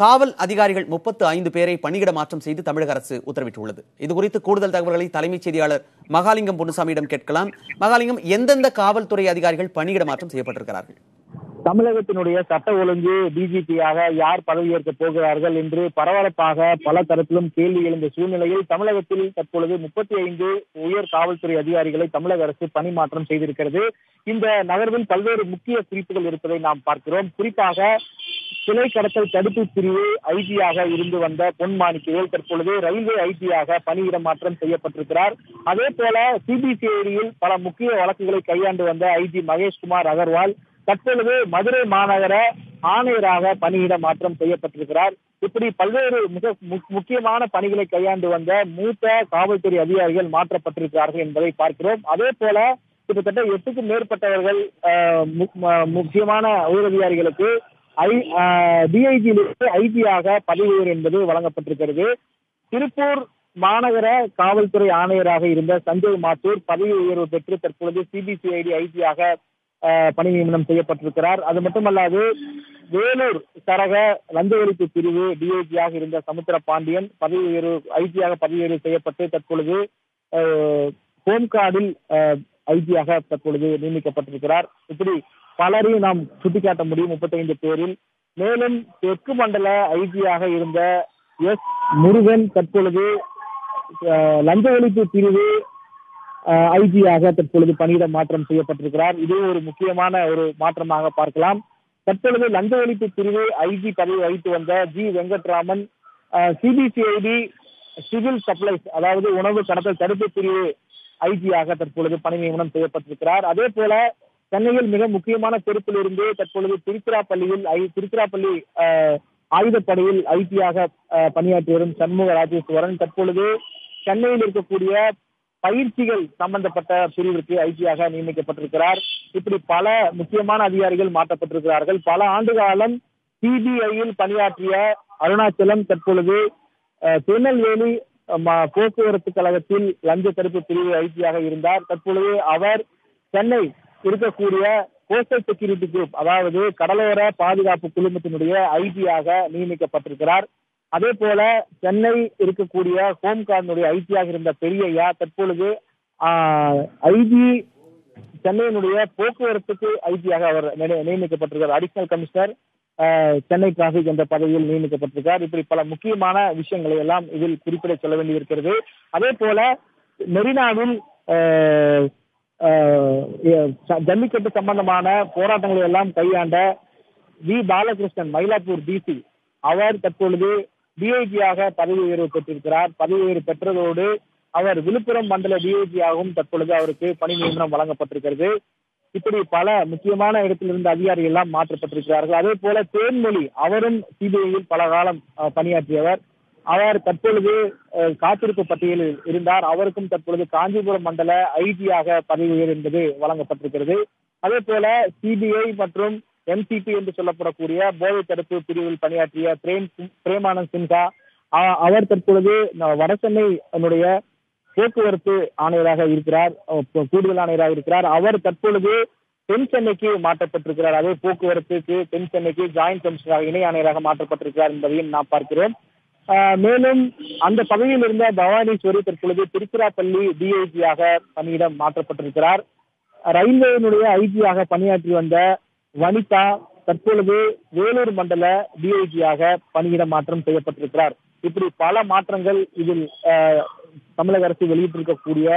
காவல் அதிகாரிகள் 35 பேரை பணியிட மாற்றம் செய்து தமிழக அரசு உத்தரவிட்டுள்ளது. இதுகுறித்து கூடுதல் தகவல்களை தலைமைச் செய்தியாளர் மகாலிங்கம் பொன்னுசாமியிடம் கேட்கலாம். மகாலிங்கம், எந்தெந்த காவல்துறை அதிகாரிகள் பணியிட மாற்றம் செய்யப்பட்டிருக்கிறார்கள்? தமிழகத்தினுடைய சட்ட ஒழுங்கு டிஜிபியாக யார் பதவியேற்க போகிறார்கள் என்று பரபரப்பாக பல தரப்பிலும் கேள்வி எழுந்த சூழ்நிலையில் தமிழகத்தில் தற்பொழுது 35 உயர் காவல்துறை அதிகாரிகளை தமிழக அரசு பணிமாற்றம் செய்திருக்கிறது. இந்த நகர்வில் பல்வேறு முக்கிய குறிப்புகள் இருப்பதை நாம் பார்க்கிறோம். குறிப்பாக சிலை கடத்தல் தடுப்பு பிரிவு ஐஜியாக இருந்து வந்த பொன் மாணிக்கவேல் தற்பொழுது ரயில்வே ஐஜியாக பணியிட மாற்றம் செய்யப்பட்டிருக்கிறார். அதே போல சிபிசிஐடியில் பல முக்கிய வழக்குகளை கையாண்டு வந்த ஐஜி மகேஷ்குமார் அகர்வால் தற்பொழுது மதுரை மாநகர ஆணையராக பணியிட மாற்றம் செய்யப்பட்டிருக்கிறார். இப்படி பல்வேறு மிக முக்கியமான பணிகளை கையாண்டு வந்த மூத்த காவல்துறை அதிகாரிகள் மாற்றப்பட்டிருக்கிறார்கள் என்பதை பார்க்கிறோம். அதே போல கிட்டத்தட்ட 8க்கும் மேற்பட்டவர்கள் முக்கியமான உயரதிகாரிகளுக்கு டிஐஜியிலிருந்து ஐஜியாக பதவி உயர்வு என்பது வழங்கப்பட்டிருக்கிறது. திருப்பூர் மாநகர காவல்துறை ஆணையராக இருந்த சஞ்சய் மாத்தூர் பதவி உயர்வு பெற்று தற்பொழுது சிபிசிஐடி ஐஜியாக பணி நியமனம் செய்யப்பட்டிருக்கிறார். அது மட்டுமல்லாது வேலூர் சரக லஞ்ச ஒழிப்பு பிரிவு டிஐஜியாக இருந்த சமுத்திர பாண்டியன் பதவி உயர்வு ஐஜியாக பதவி உயர்வு செய்யப்பட்டு தற்பொழுது ஹோம்கார்டில் ஐஜியாக தற்பொழுது நியமிக்கப்பட்டிருக்கிறார். இப்படி பலரையும் நாம் சுட்டிக்காட்ட முடியும் 35 பேரில். மேலும் தெற்கு மண்டல ஐஜியாக இருந்த எஸ் முருகன் தற்பொழுது லஞ்ச ஒழிப்பு பிரிவு ஐஜியாக தற்பொழுது பணியிட மாற்றம் செய்யப்பட்டிருக்கிறார். இது ஒரு முக்கியமான ஒரு மாற்றமாக பார்க்கலாம். தற்பொழுது லஞ்ச ஒழிப்பு பிரிவு ஐஜி பதவி வகித்து வந்த G Venkatraman CBCID civil supplies அதாவது உணவு கடத்தல் தடுப்பு பிரிவு ஐஜியாக தற்பொழுது பணி நியமனம் செய்யப்பட்டிருக்கிறார். அதே போல சென்னையில் மிக முக்கியமான பொறுப்பில் இருந்து தற்பொழுது திருச்சிராப்பள்ளி ஆயுதப்படையில் ஐஜியாக பணியாற்றி வரும் சண்முக ராஜேஸ்வரன் தற்பொழுது சென்னையில் இருக்கக்கூடிய பயிற்சிகள் சம்பந்தப்பட்ட பிரிவிற்கு ஐஜியாக நியமிக்கப்பட்டிருக்கிறார். இப்படி பல முக்கியமான அதிகாரிகள் மாற்றப்பட்டிருக்கிறார்கள். பல ஆண்டு காலம் சிபிஐயில் பணியாற்றிய அருணாச்சலம் தற்பொழுது திருநெல்வேலி போக்குவரத்து கழகத்தில் லஞ்ச தடுப்பு பிரிவு ஐஜியாக இருந்தார். தற்பொழுது அவர் சென்னை இருக்கக்கூடிய கோஸ்டல் செக்யூரிட்டி குரூப் அதாவது கடலோர பாதுகாப்பு குழுமத்தினுடைய ஐஜியாக நியமிக்கப்பட்டிருக்கிறார். அதே போல சென்னை இருக்கக்கூடிய ஹோம்கார்டினுடைய ஐஜியாக இருந்த பெரியய்யா தற்பொழுது ஐஜி சென்னையினுடைய போக்குவரத்துக்கு ஐஜியாக அவர் நியமிக்கப்பட்டிருக்கிறார். அடிஷனல் கமிஷனர் சென்னை டிராபிக் என்ற பதவியில் நியமிக்கப்பட்டிருக்கிறார். இப்படி பல முக்கியமான விஷயங்களை எல்லாம் இதில் குறிப்பிட சொல்ல வேண்டியிருக்கிறது. அதே போல மெரினாவில் ஜல்லிக்கட்டு சம்பந்தமான போராட்டங்களை எல்லாம் கையாண்ட வி பாலகிருஷ்ணன் மயிலாப்பூர் டிசி அவர் தற்பொழுது டிஐஜியாக பதவி உயர்வு பெற்றிருக்கிறார். பதவி உயர்வு பெற்றதோடு அவர் விழுப்புரம் மண்டல டிஐஜியாகவும் தற்பொழுது அவருக்கு பணி நியமனம் வழங்கப்பட்டிருக்கிறது. இப்படி பல முக்கியமான இடத்திலிருந்து அதிகாரிகள் எல்லாம் மாற்றப்பட்டிருக்கிறார்கள். அதே போல தேன்மொழி அவரும் சிபிஐயில் பல காலம் பணியாற்றியவர். அவர் தற்பொழுது காத்திருப்பு பட்டியலில் இருந்தார். அவருக்கும் தற்பொழுது காஞ்சிபுரம் மண்டல ஐஜியாக பதவி உயர்வு என்பது வழங்கப்பட்டிருக்கிறது. அதே போல சிபிஐ மற்றும் எம்சிபி என்று சொல்லப்படக்கூடிய போதை தடுப்பு பிரிவில் பணியாற்றிய பிரேமானந்த் சின்ஹா அவர் தற்பொழுது வடசென்னை போக்குவரத்து ஆணையராக இருக்கிறார், கூடுதல் ஆணையராக இருக்கிறார். அவர் தற்பொழுது தென் சென்னைக்கு மாற்றப்பட்டிருக்கிறார். அதே போக்குவரத்துக்கு தென் சென்னைக்கு ஜாயிண்ட் கமிஷனராக இணை ஆணையராக மாற்றப்பட்டிருக்கிறார் என்பதையும் நாம் பார்க்கிறோம். மேலும் அந்த பதவியில் இருந்த பவானீஸ்வரி தற்பொழுது திருச்சிராப்பள்ளி டிஐஜியாக பணியிடம் மாற்றப்பட்டிருக்கிறார். ரயில்வேயினுடைய ஐஜியாக பணியாற்றி வந்த வனிதா தற்பொழுது வேலூர் மண்டல டிஐஜியாக பணியிட மாற்றம் செய்யப்பட்டிருக்கிறார். இப்படி பல மாற்றங்கள் இதில் தமிழக அரசு வெளியிட்டிருக்கக்கூடிய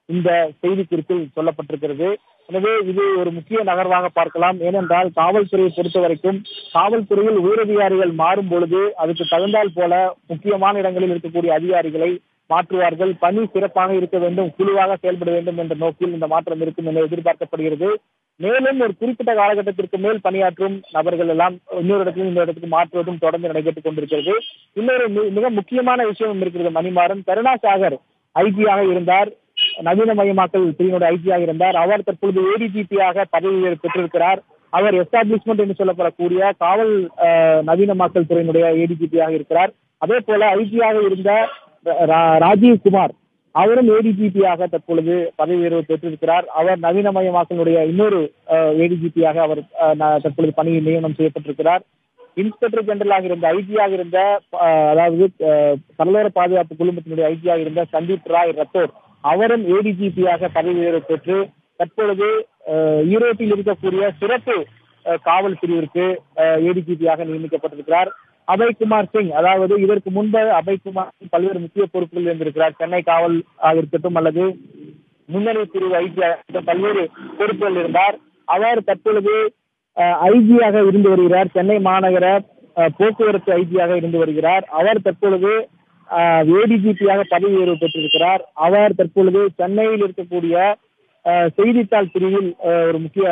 இந்த செய்தி குறிப்பில் சொல்லப்பட்டிருக்கிறது. எனவே இது ஒரு முக்கிய நகர்வாக பார்க்கலாம். ஏனென்றால் காவல்துறையை பொறுத்த வரைக்கும் காவல்துறையில் உயரதிகாரிகள் மாறும் பொழுது அதுக்கு தகுந்தால் போல முக்கியமான இடங்களில் இருக்கக்கூடிய அதிகாரிகளை மாற்றுவார்கள். பணி சிறப்பாக இருக்க வேண்டும், குழுவாக செயல்பட வேண்டும் என்ற நோக்கில் இந்த மாற்றம் இருக்கும் என எதிர்பார்க்கப்படுகிறது. மேலும் ஒரு குறிப்பிட்ட காலகட்டத்திற்கு மேல் பணியாற்றும் நபர்கள் எல்லாம் இன்னொரு இடத்துல இந்த இடத்துக்கு மாற்றுவதும் தொடர்ந்து நடைபெற்றுக் கொண்டிருக்கிறது. இன்னொரு மிக முக்கியமான விஷயம் இருக்கிறது. மணிமாறன் கருணாசாகர் ஐஜியாக இருந்தார், நவீனமயமாக்கல் பிரிவினுடைய ஐஜியாக இருந்தார். அவர் தற்பொழுது ஏடிஜிபியாக பதவி உயர்வு பெற்றிருக்கிறார். அவர் எஸ்டாப்ளிஷ்மெண்ட் என்று சொல்லப்படக்கூடிய காவல் நவீனமாக்கல் துறையினுடைய ஏடிஜிபியாக இருக்கிறார். அதே போல ஐஜியாக இருந்த ராஜீவ்குமார் அவரும் ஏடிஜிபியாக தற்பொழுது பதவி உயர்வு பெற்றிருக்கிறார். அவர் நவீனமயமாக்கலுடைய இன்னொரு ஏடிஜிபியாக அவர் தற்பொழுது பணி நியமனம் செய்யப்பட்டிருக்கிறார். இன்ஸ்பெக்டர் ஜெனரலாக இருந்த ஐஜியாக இருந்த அதாவது கடலோர பாதுகாப்பு குழுமத்தினுடைய ஐஜியாக இருந்த சந்தீப் ராய் ரத்தோர் அவரும் ஏடிஜிபியாக பதவி உயர்வு பெற்று தற்பொழுது ஈரோட்டில் இருக்கக்கூடிய சிறப்பு காவல் பிரிவிற்கு ஏடிஜிபியாக நியமிக்கப்பட்டிருக்கிறார். அபய்குமார் சிங், அதாவது இதற்கு முன்பு அபய்குமார் சிங் பல்வேறு முக்கிய பொறுப்புகளில் இருந்திருக்கிறார். சென்னை காவல் இருக்கட்டும் அல்லது முன்னணி பிரிவு ஐஜியாக பல்வேறு பொறுப்புகள் இருந்தார். அவர் தற்பொழுது ஐஜியாக இருந்து வருகிறார். சென்னை மாநகர போக்குவரத்து ஐஜியாக இருந்து வருகிறார். அவர் தற்பொழுது ஏடிஜிபியாக பதவி உயர்வு பெற்றிருக்கிறார். அவர் தற்பொழுது சென்னையில் இருக்கக்கூடிய செய்தித்தாள் பிரிவில் ஒரு முக்கிய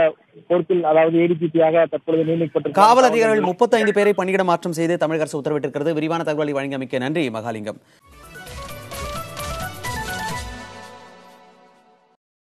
பொறுப்பில், அதாவது ஏடிஜிபியாக தற்பொழுது நியமிக்கப்பட்டிருக்கிறார். காவல் அதிகாரிகள் 35 பேரை பணியிட மாற்றம் செய்து தமிழக அரசு உத்தரவிட்டிருக்கிறது. விரிவான தகவலை வழங்கியமைக்க நன்றி மகாலிங்கம்.